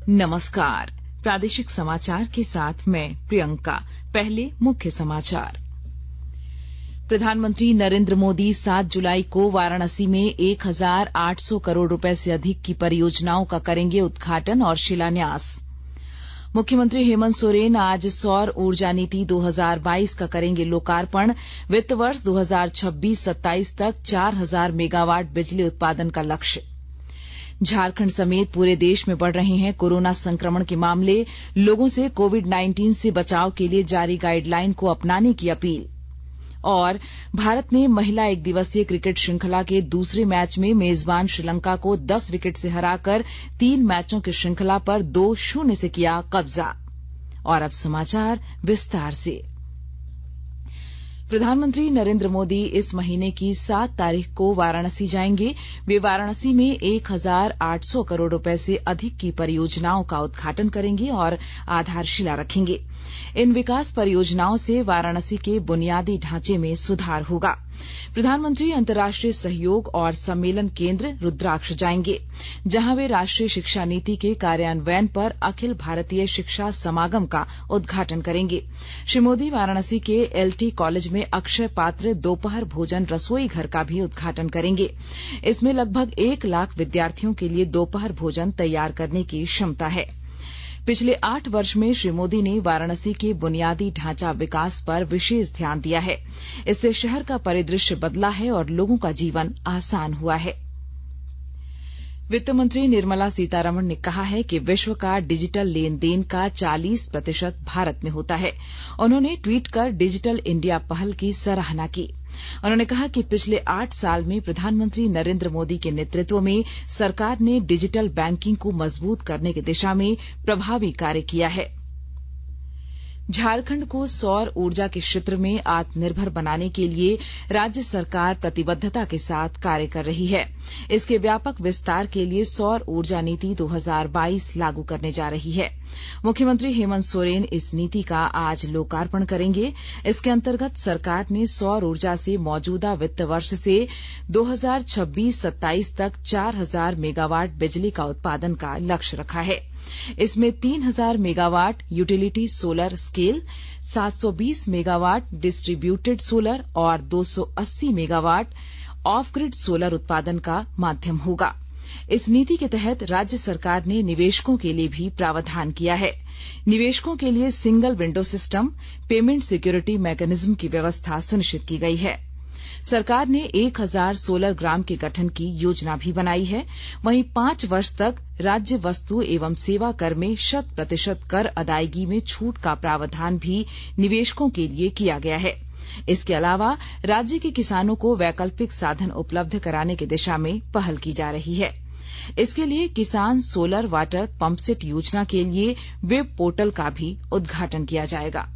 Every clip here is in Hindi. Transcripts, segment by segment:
नमस्कार। प्रादेशिक समाचार के साथ मैं प्रियंका। पहले मुख्य समाचार। प्रधानमंत्री नरेंद्र मोदी 7 जुलाई को वाराणसी में 1,800 करोड़ रुपए से अधिक की परियोजनाओं का करेंगे उद्घाटन और शिलान्यास। मुख्यमंत्री हेमंत सोरेन आज सौर ऊर्जा नीति 2022 का करेंगे लोकार्पण। वित्त वर्ष 2026-27 तक 4,000 मेगावाट बिजली उत्पादन का लक्ष्य। झारखंड समेत पूरे देश में बढ़ रहे हैं कोरोना संक्रमण के मामले। लोगों से कोविड-19 से बचाव के लिए जारी गाइडलाइन को अपनाने की अपील। और भारत ने महिला एक दिवसीय क्रिकेट श्रृंखला के दूसरे मैच में मेजबान श्रीलंका को 10 विकेट से हराकर 3 मैचों की श्रृंखला पर 2-0 से किया कब्जा। और अब समाचार विस्तार से। प्रधानमंत्री नरेंद्र मोदी इस महीने की 7 तारीख को वाराणसी जाएंगे। वे वाराणसी में 1,800 करोड़ रुपए से अधिक की परियोजनाओं का उद्घाटन करेंगे और आधारशिला रखेंगे। इन विकास परियोजनाओं से वाराणसी के बुनियादी ढांचे में सुधार होगा। प्रधानमंत्री अंतर्राष्ट्रीय सहयोग और सम्मेलन केंद्र रुद्राक्ष जाएंगे, जहां वे राष्ट्रीय शिक्षा नीति के कार्यान्वयन पर अखिल भारतीय शिक्षा समागम का उद्घाटन करेंगे। श्री मोदी वाराणसी के एलटी कॉलेज में अक्षय पात्र दोपहर भोजन रसोई घर का भी उद्घाटन करेंगे। इसमें लगभग 1 लाख विद्यार्थियों के लिए दोपहर भोजन तैयार करने की क्षमता है। पिछले 8 वर्ष में श्री मोदी ने वाराणसी के बुनियादी ढांचा विकास पर विशेष ध्यान दिया है। इससे शहर का परिदृश्य बदला है और लोगों का जीवन आसान हुआ है। वित्त मंत्री निर्मला सीतारमण ने कहा है कि विश्व का डिजिटल लेन देन का 40% भारत में होता है। उन्होंने ट्वीट कर डिजिटल इंडिया पहल की सराहना की। उन्होंने कहा कि पिछले 8 साल में प्रधानमंत्री नरेंद्र मोदी के नेतृत्व में सरकार ने डिजिटल बैंकिंग को मजबूत करने की दिशा में प्रभावी कार्य किया है। झारखंड को सौर ऊर्जा के क्षेत्र में आत्मनिर्भर बनाने के लिए राज्य सरकार प्रतिबद्धता के साथ कार्य कर रही है। इसके व्यापक विस्तार के लिए सौर ऊर्जा नीति 2022 लागू करने जा रही है। मुख्यमंत्री हेमंत सोरेन इस नीति का आज लोकार्पण करेंगे। इसके अंतर्गत सरकार ने सौर ऊर्जा से मौजूदा वित्त वर्ष से 2026-27 तक 4,000 मेगावाट बिजली का उत्पादन का लक्ष्य रखा है। इसमें 3,000 megawatt utility solar scale, 720 megawatt distributed solar और 280 मेगावाट ऑफ ग्रिड सोलर उत्पादन का माध्यम होगा। इस नीति के तहत राज्य सरकार ने निवेशकों के लिए भी प्रावधान किया है। निवेशकों के लिए single window system, payment security mechanism की व्यवस्था सुनिश्चित की गई है। सरकार ने 1,000 सोलर ग्राम के गठन की योजना भी बनाई है। वहीं 5 वर्ष तक राज्य वस्तु एवं सेवा कर में 100% कर अदायगी में छूट का प्रावधान भी निवेशकों के लिए किया गया है। इसके अलावा राज्य के किसानों को वैकल्पिक साधन उपलब्ध कराने की दिशा में पहल की जा रही है। इसके लिए किसान सोलर वाटर पंपसेट योजना के लिए वेब पोर्टल का भी उद्घाटन किया जाएगा।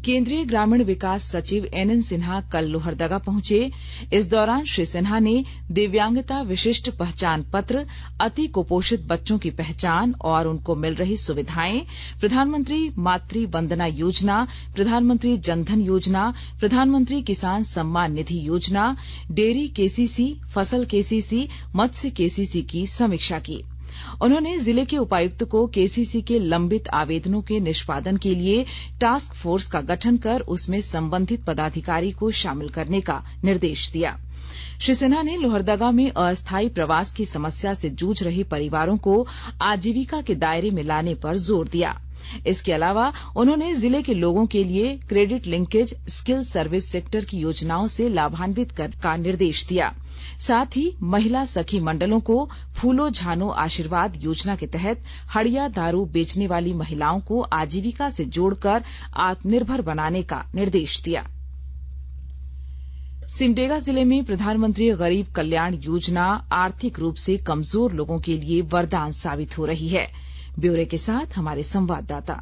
केंद्रीय ग्रामीण विकास सचिव एनएन सिन्हा कल लोहरदगा पहुंचे। इस दौरान श्री सिन्हा ने दिव्यांगता विशिष्ट पहचान पत्र, अति कुपोषित बच्चों की पहचान और उनको मिल रही सुविधाएं, प्रधानमंत्री मातृ वंदना योजना, प्रधानमंत्री जनधन योजना, प्रधानमंत्री किसान सम्मान निधि योजना, डेयरी केसीसी, फसल केसीसी, मत्स्य केसीसी की समीक्षा की। उन्होंने जिले के उपायुक्त को केसीसी के लंबित आवेदनों के निष्पादन के लिए टास्क फोर्स का गठन कर उसमें संबंधित पदाधिकारी को शामिल करने का निर्देश दिया। श्री सिन्हा ने लोहरदगा में अस्थायी प्रवास की समस्या से जूझ रहे परिवारों को आजीविका के दायरे में लाने पर जोर दिया। इसके अलावा उन्होंने जिले के लोगों के लिए credit linkage skill service sector की योजनाओं से लाभान्वित करने का निर्देश दिया। साथ ही महिला सखी मंडलों को फूलो झानो आशीर्वाद योजना के तहत हड़िया दारू बेचने वाली महिलाओं को आजीविका से जोड़कर आत्मनिर्भर बनाने का निर्देश दिया। सिमडेगा जिले में प्रधानमंत्री गरीब कल्याण योजना आर्थिक रूप से कमजोर लोगों के लिए वरदान साबित हो रही है। ब्यौरे के साथ हमारे संवाददाता।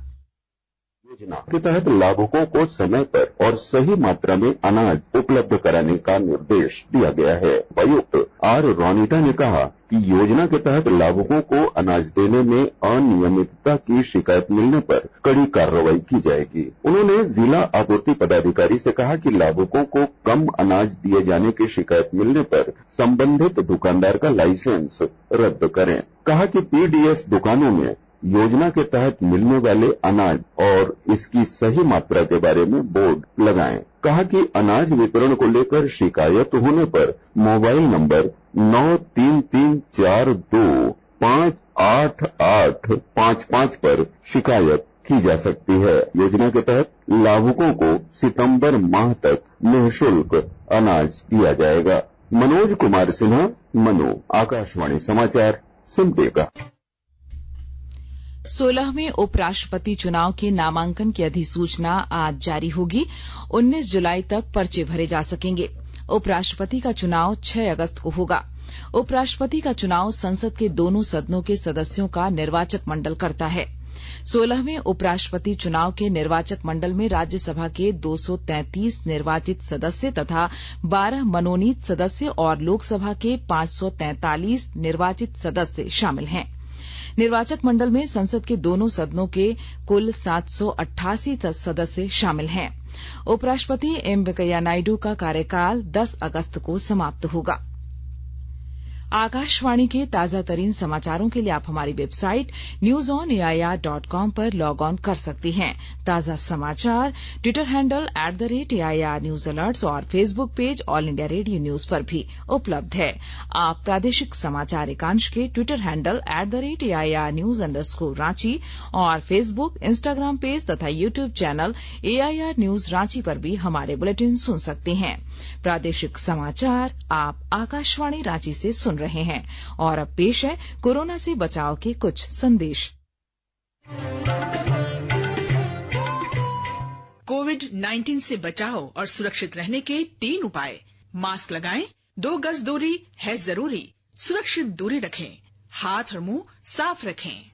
योजना के तहत लाभुकों को समय पर और सही मात्रा में अनाज उपलब्ध कराने का निर्देश दिया गया है। उपायुक्त आर रोनिटा ने कहा कि योजना के तहत लाभुकों को अनाज देने में अनियमितता की शिकायत मिलने पर कड़ी कार्रवाई की जाएगी। उन्होंने जिला आपूर्ति पदाधिकारी से कहा कि लाभुकों को कम अनाज दिए जाने की शिकायत मिलने पर संबंधित दुकानदार का लाइसेंस रद्द करें। कहा कि पीडीएस दुकानों में योजना के तहत मिलने वाले अनाज और इसकी सही मात्रा के बारे में बोर्ड लगाएं। कहा कि अनाज वितरण को लेकर शिकायत होने पर मोबाइल नंबर 9334258855 पर शिकायत की जा सकती है। योजना के तहत लाभुकों को सितंबर माह तक निःशुल्क अनाज दिया जाएगा। मनोज कुमार सिन्हा, मनु, आकाशवाणी समाचार, सिमडेगा। 16वें उपराष्ट्रपति चुनाव के नामांकन की अधिसूचना आज जारी होगी। 19 जुलाई तक पर्चे भरे जा सकेंगे। उपराष्ट्रपति का चुनाव 6 अगस्त को होगा। उपराष्ट्रपति का चुनाव संसद के दोनों सदनों के सदस्यों का निर्वाचक मंडल करता है। 16वें उपराष्ट्रपति चुनाव के निर्वाचक मंडल में राज्यसभा के 233 निर्वाचित सदस्य तथा 12 मनोनीत सदस्य और लोकसभा के 543 निर्वाचित सदस्य शामिल हैं। निर्वाचक मंडल में संसद के दोनों सदनों के कुल 788 सदस्य शामिल हैं। उपराष्ट्रपति एम वेंकैया नायडू का कार्यकाल 10 अगस्त को समाप्त होगा। आकाशवाणी के ताजा तरीन समाचारों के लिए आप हमारी वेबसाइट newsonair.com पर लॉग ऑन कर सकती हैं। ताजा समाचार Twitter handle @AIR news alerts और Facebook page All India Radio News पर भी उपलब्ध है। आप प्रादेशिक समाचार एकांश के ट्विटर हैंडल @AIR न्यूज_रांची और फेसबुक, इंस्टाग्राम पेज तथा YouTube channel AIR news Ranchi पर भी हमारे बुलेटिन सुन सकते हैं। प्रादेशिक समाचार आप आकाशवाणी रांची से सुन रहे हैं और अब पेश है कोरोना से बचाव के कुछ संदेश। कोविड-19 से बचाव और सुरक्षित रहने के 3 उपाय। मास्क लगाएं, 2 गज दूरी है जरूरी, सुरक्षित दूरी रखें, हाथ और मुंह साफ रखें।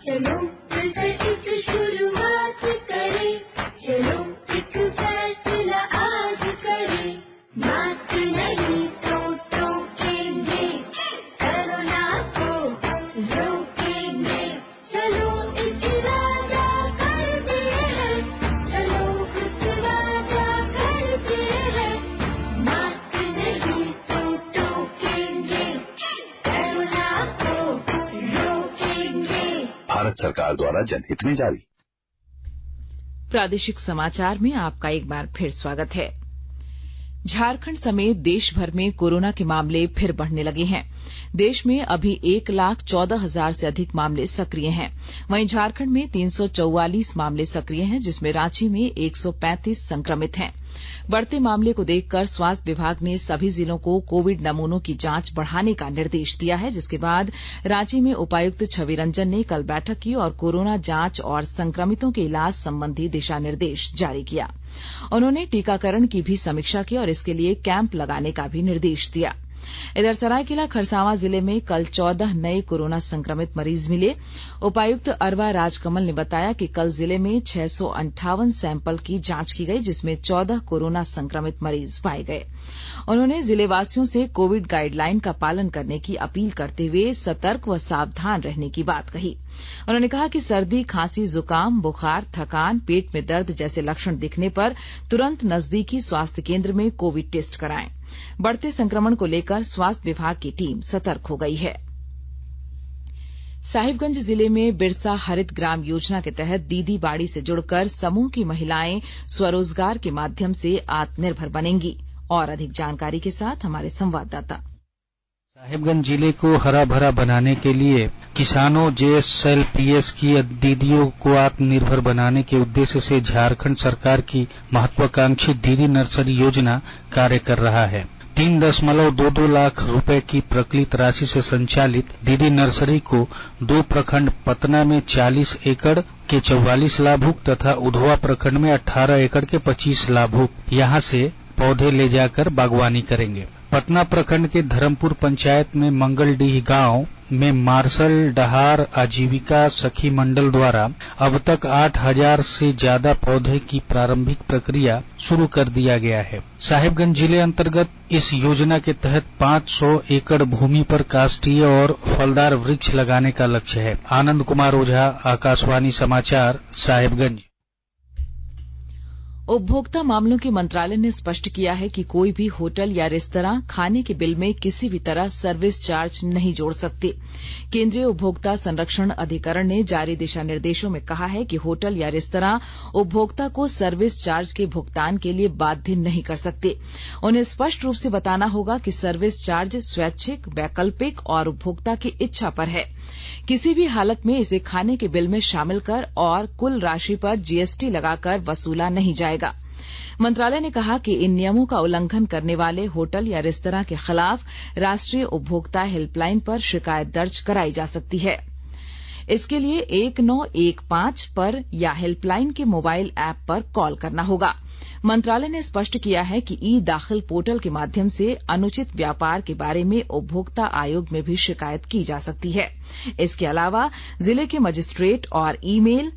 चलो मिलकर एक शुरुआत करें, चलो एक फैसला आज करें, मास्क नहीं तो टोकेंगे, कोरोना को रोकेंगे, चलो एक वादा करते हैं, चलो कुछ वादा करते हैं, मास्क नहीं तो टोकेंगे, कोरोना को रोकेंगे। भारत सरकार द्वारा जनहित में जारी। प्रादेशिक समाचार में आपका एक बार फिर स्वागत है। झारखंड समेत देश भर में कोरोना के मामले फिर बढ़ने लगे हैं। देश में अभी 1,14,000 से अधिक मामले सक्रिय हैं। वहीं झारखंड में 344 मामले सक्रिय हैं, जिसमें रांची में 135 संक्रमित हैं। बढ़ते मामले को देखकर स्वास्थ्य विभाग ने सभी जिलों को कोविड नमूनों की जांच बढ़ाने का निर्देश दिया है, जिसके बाद रांची में उपायुक्त छवि रंजन ने कल बैठक की और कोरोना जांच और संक्रमितों के इलाज संबंधी दिशा निर्देश जारी किया। उन्होंने टीकाकरण की भी समीक्षा की और इसके लिए कैंप लगाने का भी निर्देश दिया। इधर सरायकेला खरसावां जिले में कल 14 नए कोरोना संक्रमित मरीज मिले। उपायुक्त अरवा राजकमल ने बताया कि कल जिले में 658 सैंपल की जांच की गई, जिसमें 14 कोरोना संक्रमित मरीज पाए गए। उन्होंने जिलेवासियों से कोविड गाइडलाइन का पालन करने की अपील करते हुए सतर्क व सावधान रहने की बात कही। उन्होंने कहा कि सर्दी, खांसी, जुकाम, बुखार, थकान, पेट में दर्द जैसे लक्षण दिखने पर तुरंत नजदीकी स्वास्थ्य केंद्र में कोविड टेस्ट कराएं। बढ़ते संक्रमण को लेकर स्वास्थ्य विभाग की टीम सतर्क हो गई है। साहिबगंज जिले में बिरसा हरित ग्राम योजना के तहत दीदी बाड़ी से जुड़कर समूह की महिलाएं स्वरोजगार के माध्यम से आत्मनिर्भर बनेंगी। और अधिक जानकारी के साथ हमारे संवाददाता। साहिबगंज जिले को हरा भरा बनाने के लिए किसानों JSLPS की दीदियों को आत्मनिर्भर बनाने के उद्देश्य से झारखंड सरकार की महत्वाकांक्षी दीदी नर्सरी योजना कार्य कर रहा है। 3.22 लाख रुपए की प्रकलित राशि से संचालित दीदी नर्सरी को 2 प्रखंड पतना में 40 एकड़ के 44 लाभुक तथा उधवा प्रखंड में 18 एकड़ के 25 लाभुक यहां से पौधे ले जाकर बागवानी करेंगे। पटना प्रखंड के धर्मपुर पंचायत में मंगलडीह गांव में मार्शल डहार आजीविका सखी मंडल द्वारा अब तक 8000 से ज्यादा पौधे की प्रारंभिक प्रक्रिया शुरू कर दिया गया है। साहिबगंज जिले अंतर्गत इस योजना के तहत 500 एकड़ भूमि पर काष्ठीय और फलदार वृक्ष लगाने का लक्ष्य है। आनंद कुमार ओझा, आकाशवाणी समाचार, साहिबगंज। उपभोक्ता मामलों के मंत्रालय ने स्पष्ट किया है कि कोई भी होटल या रेस्तरां खाने के बिल में किसी भी तरह सर्विस चार्ज नहीं जोड़ सकते। केंद्रीय उपभोक्ता संरक्षण अधिकरण ने जारी दिशा निर्देशों में कहा है कि होटल या रेस्तरां उपभोक्ता को सर्विस चार्ज के भुगतान के लिए बाध्य नहीं कर सकते। उन्हें स्पष्ट रूप से बताना होगा कि सर्विस चार्ज स्वैच्छिक, वैकल्पिक और उपभोक्ता की इच्छा पर है। किसी भी हालत में इसे खाने के बिल में शामिल कर और कुल राशि पर जीएसटी लगाकर वसूला नहीं जाएगा। मंत्रालय ने कहा कि इन नियमों का उल्लंघन करने वाले होटल या रेस्तरां के खिलाफ राष्ट्रीय उपभोक्ता हेल्पलाइन पर शिकायत दर्ज कराई जा सकती है। इसके लिए 1915 पर या हेल्पलाइन के मोबाइल ऐप पर कॉल करना होगा। मंत्रालय ने स्पष्ट किया है कि ई दाखिल पोर्टल के माध्यम से अनुचित व्यापार के बारे में उपभोक्ता आयोग में भी शिकायत की जा सकती है। इसके अलावा जिले के मजिस्ट्रेट और ईमेल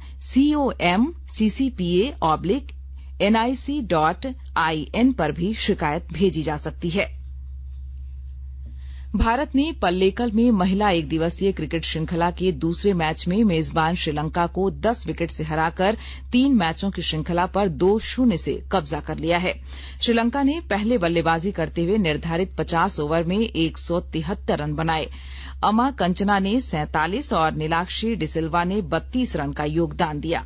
comccpa/nic.in पर भी शिकायत भेजी जा सकती है। भारत ने पल्लेकल में महिला एक दिवसीय क्रिकेट श्रृंखला के दूसरे मैच में मेजबान श्रीलंका को 10 विकेट से हराकर 3 मैचों की श्रृंखला पर 2-0 से कब्जा कर लिया है। श्रीलंका ने पहले बल्लेबाजी करते हुए निर्धारित 50 ओवर में 173 रन बनाए। अमा कंचना ने 47 और नीलाक्षी डिसिल्वा ने 32 रन का योगदान दिया।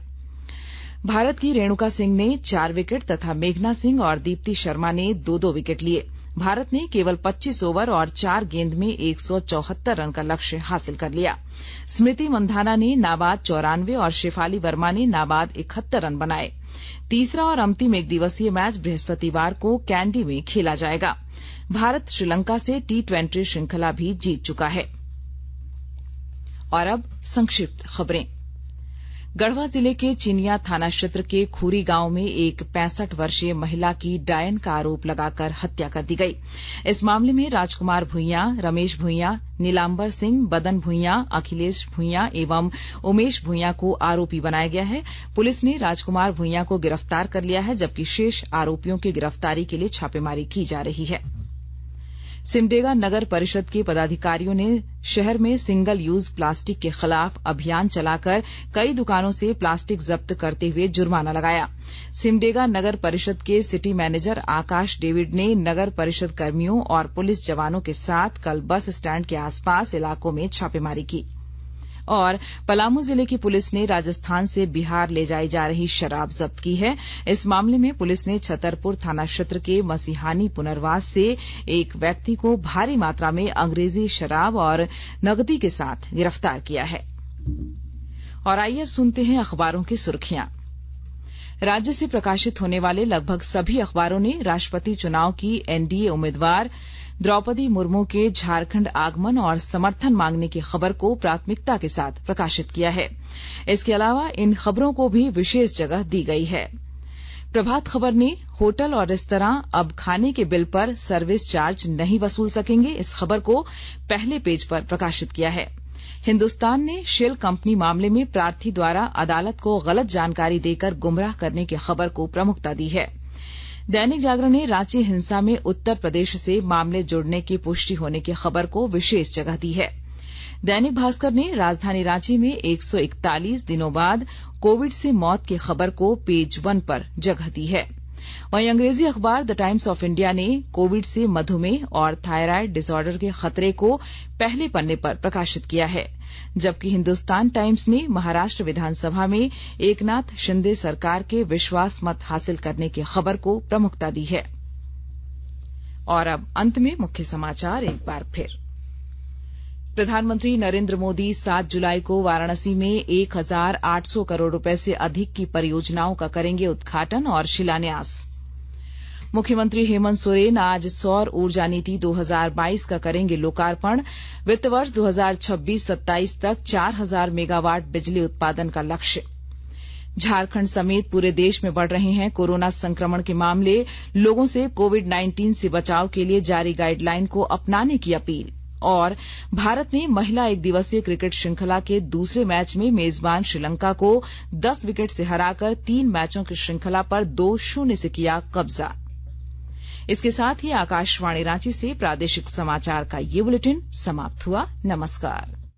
भारत की रेणुका सिंह ने 4 विकेट तथा मेघना सिंह और दीप्ति शर्मा ने 2-2 विकेट लिए। भारत ने केवल 25 ओवर और 4 गेंद में 174 रन का लक्ष्य हासिल कर लिया। स्मृति मंधाना ने नाबाद 94 और शेफाली वर्मा ने नाबाद 71 रन बनाए। तीसरा और अंतिम एक दिवसीय मैच बृहस्पतिवार को कैंडी में खेला जाएगा। भारत श्रीलंका से T20 श्रृंखला भी जीत चुका है। और अब संक्षिप्त खबरें। गढ़वा जिले के चिनिया थाना क्षेत्र के खूरी गांव में एक 65 वर्षीय महिला की डायन का आरोप लगाकर हत्या कर दी गई। इस मामले में राजकुमार भुइयां, रमेश भुइयां, नीलांबर सिंह, बदन भुइयां, अखिलेश भुइयां एवं उमेश भुइयां को आरोपी बनाया गया है। पुलिस ने राजकुमार भुइयां को गिरफ्तार कर लिया है, जबकि शेष आरोपियों की गिरफ्तारी के लिए छापेमारी की जा रही है। सिमडेगा नगर परिषद के पदाधिकारियों ने शहर में सिंगल यूज प्लास्टिक के खिलाफ अभियान चलाकर कई दुकानों से प्लास्टिक जब्त करते हुए जुर्माना लगाया। सिमडेगा नगर परिषद के सिटी मैनेजर आकाश डेविड ने नगर परिषद कर्मियों और पुलिस जवानों के साथ कल बस स्टैंड के आसपास इलाकों में छापेमारी की। और पलामू जिले की पुलिस ने राजस्थान से बिहार ले जाई जा रही शराब जब्त की है। इस मामले में पुलिस ने छतरपुर थाना क्षेत्र के मसीहानी पुनर्वास से एक व्यक्ति को भारी मात्रा में अंग्रेजी शराब और नकदी के साथ गिरफ्तार किया है। और आइए अब सुनते हैं अखबारों की सुर्खियां। राज्य से प्रकाशित होने वाले लगभग सभी अखबारों ने राष्ट्रपति चुनाव की एनडीए उम्मीदवार द्रौपदी मुर्मू के झारखंड आगमन और समर्थन मांगने की खबर को प्राथमिकता के साथ प्रकाशित किया है। इसके अलावा इन खबरों को भी विशेष जगह दी गई है। प्रभात खबर ने होटल और रेस्तरां अब खाने के बिल पर सर्विस चार्ज नहीं वसूल सकेंगे, इस खबर को पहले पेज पर प्रकाशित किया है। हिन्दुस्तान ने शेल कंपनी मामले में प्रार्थी द्वारा अदालत को गलत जानकारी देकर गुमराह करने की खबर को प्रमुखता दी है। दैनिक जागरण ने रांची हिंसा में उत्तर प्रदेश से मामले जुड़ने की पुष्टि होने की खबर को विशेष जगह दी है। दैनिक भास्कर ने राजधानी रांची में 141 दिनों बाद कोविड से मौत की खबर को पेज 1 पर जगह दी है। वहीं अंग्रेजी अखबार द टाइम्स ऑफ इंडिया ने कोविड से मधुमेह और थायराइड डिसऑर्डर के खतरे को पहले पन्ने पर प्रकाशित किया है, जबकि हिन्दुस्तान टाइम्स ने महाराष्ट्र विधानसभा में एकनाथ शिंदे सरकार के विश्वास मत हासिल करने की खबर को प्रमुखता दी है। और अब अंत में मुख्य समाचार एक बार फिर। प्रधानमंत्री नरेंद्र मोदी 7 जुलाई को वाराणसी में 1800 करोड़ रुपए से अधिक की परियोजनाओं का करेंगे उद्घाटन और शिलान्यास। मुख्यमंत्री हेमंत सोरेन आज सौर ऊर्जा नीति 2022 का करेंगे लोकार्पण। वित्त वर्ष 2026-27 तक 4000 मेगावाट बिजली उत्पादन का लक्ष्य। झारखंड समेत पूरे देश में बढ़ रहे हैं कोरोना संक्रमण के मामले। लोगों से कोविड-19 से बचाव के लिए जारी गाइडलाइन को अपनाने की अपील। और भारत ने महिला एक दिवसीय क्रिकेट श्रृंखला के दूसरे मैच में मेजबान श्रीलंका को 10 विकेट से हराकर 3 मैचों की श्रृंखला पर 2-0 से किया कब्जा। इसके साथ ही आकाशवाणी रांची से प्रादेशिक समाचार का ये बुलेटिन समाप्त हुआ। नमस्कार।